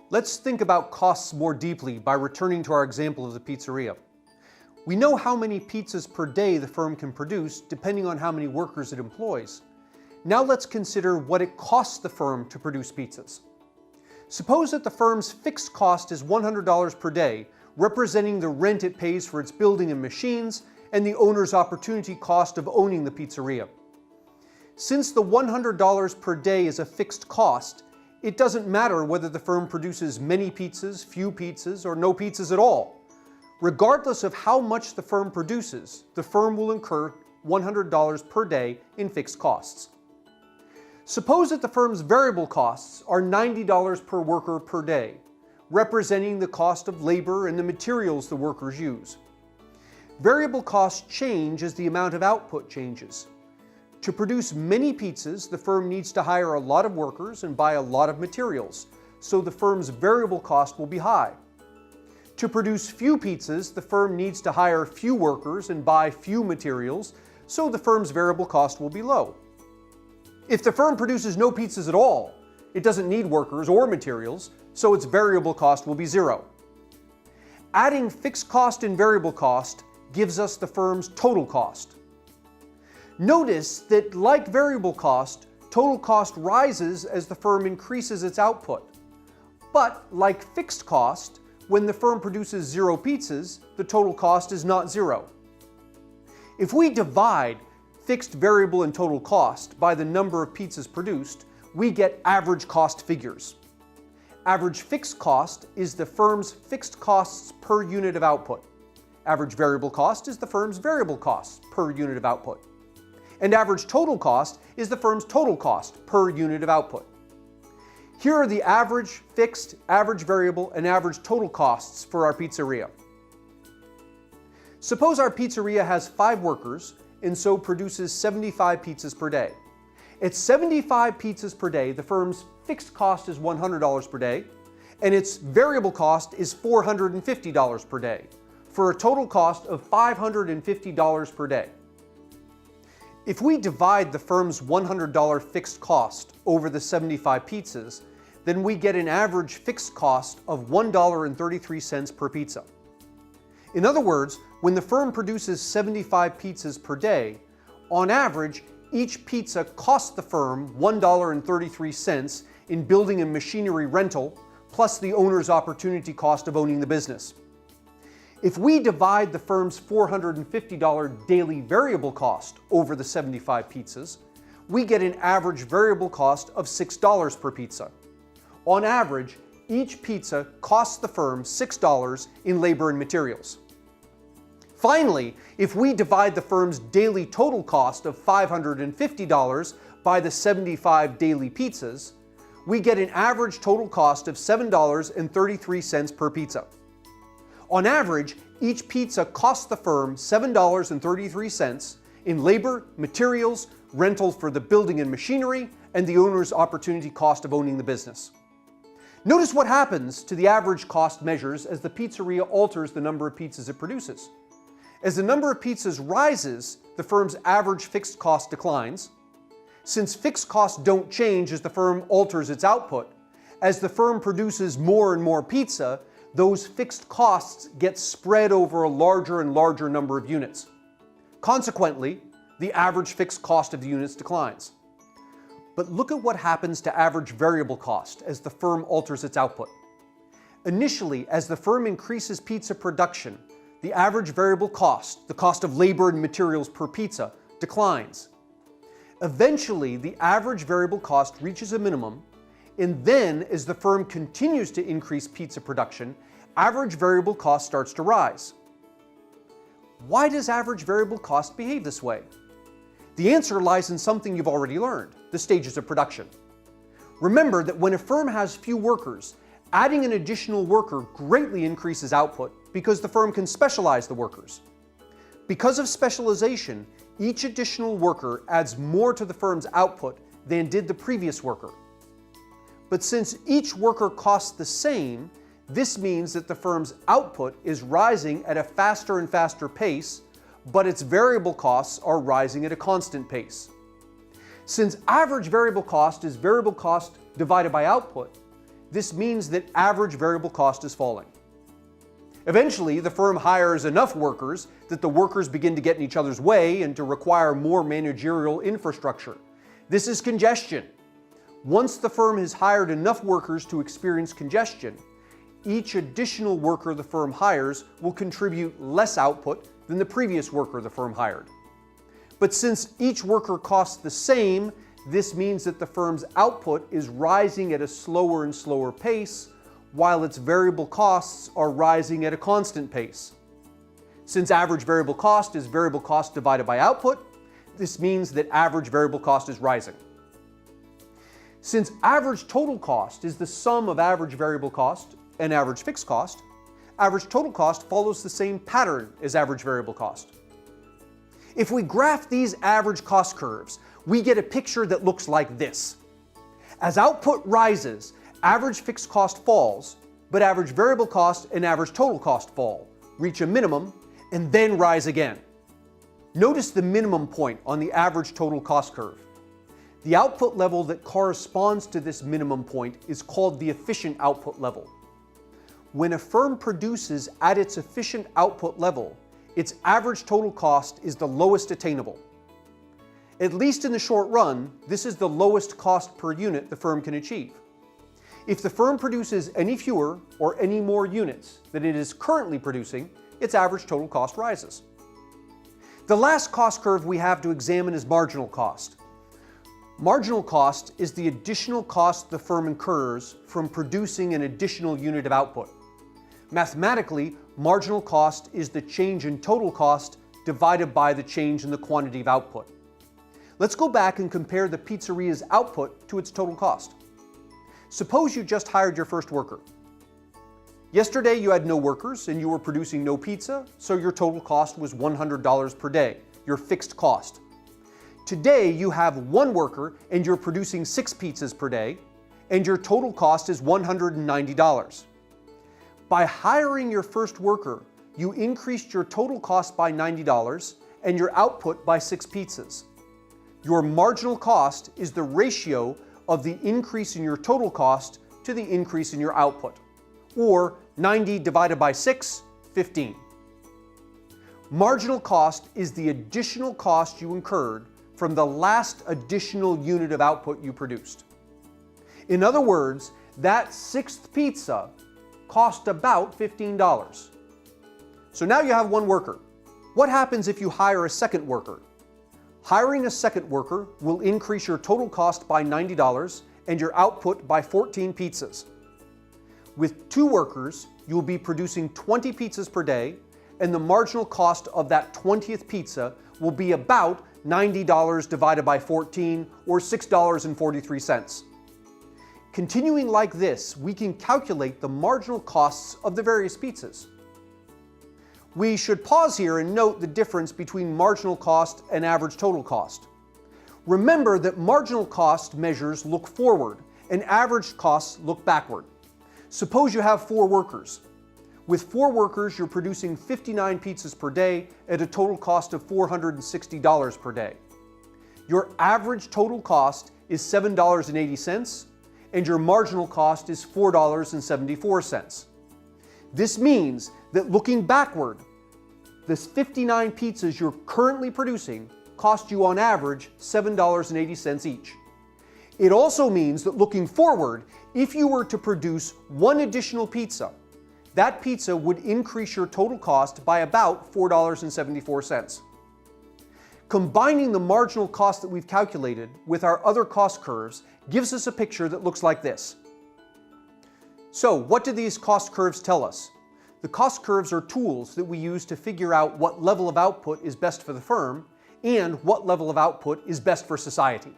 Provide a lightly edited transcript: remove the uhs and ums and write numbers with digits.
Let's think about costs more deeply by returning to our example of the pizzeria. We know how many pizzas per day the firm can produce depending on how many workers it employs. Now let's consider what it costs the firm to produce pizzas. Suppose that the firm's fixed cost is $100 per day, representing the rent it pays for its building and machines, and the owner's opportunity cost of owning the pizzeria. Since the $100 per day is a fixed cost, it doesn't matter whether the firm produces many pizzas, few pizzas, or no pizzas at all. Regardless of how much the firm produces, the firm will incur $100 per day in fixed costs. Suppose that the firm's variable costs are $90 per worker per day, representing the cost of labor and the materials the workers use. Variable costs change as the amount of output changes. To produce many pizzas, the firm needs to hire a lot of workers and buy a lot of materials, so the firm's variable cost will be high. To produce few pizzas, the firm needs to hire few workers and buy few materials, so the firm's variable cost will be low. If the firm produces no pizzas at all, it doesn't need workers or materials, so its variable cost will be zero. Adding fixed cost and variable cost gives us the firm's total cost. Notice that, like variable cost, total cost rises as the firm increases its output. But, like fixed cost, when the firm produces 0 pizzas, the total cost is not 0. If we divide fixed, variable, and total cost by the number of pizzas produced, we get average cost figures. Average fixed cost is the firm's fixed costs per unit of output. Average variable cost is the firm's variable costs per unit of output. And average total cost is the firm's total cost per unit of output. Here are the average fixed, average variable, and average total costs for our pizzeria. Suppose our pizzeria has 5 workers and so produces 75 pizzas per day. At 75 pizzas per day, the firm's fixed cost is $100 per day, and its variable cost is $450 per day, for a total cost of $550 per day. If we divide the firm's $100 fixed cost over the 75 pizzas, then we get an average fixed cost of $1.33 per pizza. In other words, when the firm produces 75 pizzas per day, on average, each pizza costs the firm $1.33 in building and machinery rental, plus the owner's opportunity cost of owning the business. If we divide the firm's $450 daily variable cost over the 75 pizzas, we get an average variable cost of $6 per pizza. On average, each pizza costs the firm $6 in labor and materials. Finally, if we divide the firm's daily total cost of $550 by the 75 daily pizzas, we get an average total cost of $7.33 per pizza. On average, each pizza costs the firm $7.33 in labor, materials, rental for the building and machinery, and the owner's opportunity cost of owning the business. Notice what happens to the average cost measures as the pizzeria alters the number of pizzas it produces. As the number of pizzas rises, the firm's average fixed cost declines. Since fixed costs don't change as the firm alters its output, as the firm produces more and more pizza, those fixed costs get spread over a larger and larger number of units. Consequently, the average fixed cost of the units declines. But look at what happens to average variable cost as the firm alters its output. Initially, as the firm increases pizza production, the average variable cost, the cost of labor and materials per pizza, declines. Eventually, the average variable cost reaches a minimum, and then, as the firm continues to increase pizza production, average variable cost starts to rise. Why does average variable cost behave this way? The answer lies in something you've already learned, the stages of production. Remember that when a firm has few workers, adding an additional worker greatly increases output because the firm can specialize the workers. Because of specialization, each additional worker adds more to the firm's output than did the previous worker. But since each worker costs the same, this means that the firm's output is rising at a faster and faster pace, but its variable costs are rising at a constant pace. Since average variable cost is variable cost divided by output, this means that average variable cost is falling. Eventually, the firm hires enough workers that the workers begin to get in each other's way and to require more managerial infrastructure. This is congestion. Once the firm has hired enough workers to experience congestion, each additional worker the firm hires will contribute less output than the previous worker the firm hired. But since each worker costs the same, this means that the firm's output is rising at a slower and slower pace, while its variable costs are rising at a constant pace. Since average variable cost is variable cost divided by output, this means that average variable cost is rising. Since average total cost is the sum of average variable cost and average fixed cost, average total cost follows the same pattern as average variable cost. If we graph these average cost curves, we get a picture that looks like this. As output rises, average fixed cost falls, but average variable cost and average total cost fall, reach a minimum, and then rise again. Notice the minimum point on the average total cost curve. The output level that corresponds to this minimum point is called the efficient output level. When a firm produces at its efficient output level, its average total cost is the lowest attainable. At least in the short run, this is the lowest cost per unit the firm can achieve. If the firm produces any fewer or any more units than it is currently producing, its average total cost rises. The last cost curve we have to examine is marginal cost. Marginal cost is the additional cost the firm incurs from producing an additional unit of output. Mathematically, marginal cost is the change in total cost divided by the change in the quantity of output. Let's go back and compare the pizzeria's output to its total cost. Suppose you just hired your first worker. Yesterday you had no workers and you were producing no pizza, so your total cost was $100 per day, your fixed cost. Today you have one worker and you're producing 6 pizzas per day, and your total cost is $190. By hiring your first worker, you increased your total cost by $90 and your output by 6 pizzas. Your marginal cost is the ratio of the increase in your total cost to the increase in your output, or 90 divided by 6, 15. Marginal cost is the additional cost you incurred from the last additional unit of output you produced. In other words, that 6th pizza cost about $15. So now you have one worker. What happens if you hire a second worker? Hiring a second worker will increase your total cost by $90 and your output by 14 pizzas. With 2 workers, you'll be producing 20 pizzas per day, and the marginal cost of that 20th pizza will be about $90 divided by 14, or $6.43. Continuing like this, we can calculate the marginal costs of the various pizzas. We should pause here and note the difference between marginal cost and average total cost. Remember that marginal cost measures look forward and average costs look backward. Suppose you have 4 workers. With 4 workers, you're producing 59 pizzas per day at a total cost of $460 per day. Your average total cost is $7.80, and your marginal cost is $4.74. This means that looking backward, the 59 pizzas you're currently producing cost you on average $7.80 each. It also means that looking forward, if you were to produce 1 additional pizza, that pizza would increase your total cost by about $4.74. Combining the marginal cost that we've calculated with our other cost curves gives us a picture that looks like this. So, what do these cost curves tell us? The cost curves are tools that we use to figure out what level of output is best for the firm and what level of output is best for society.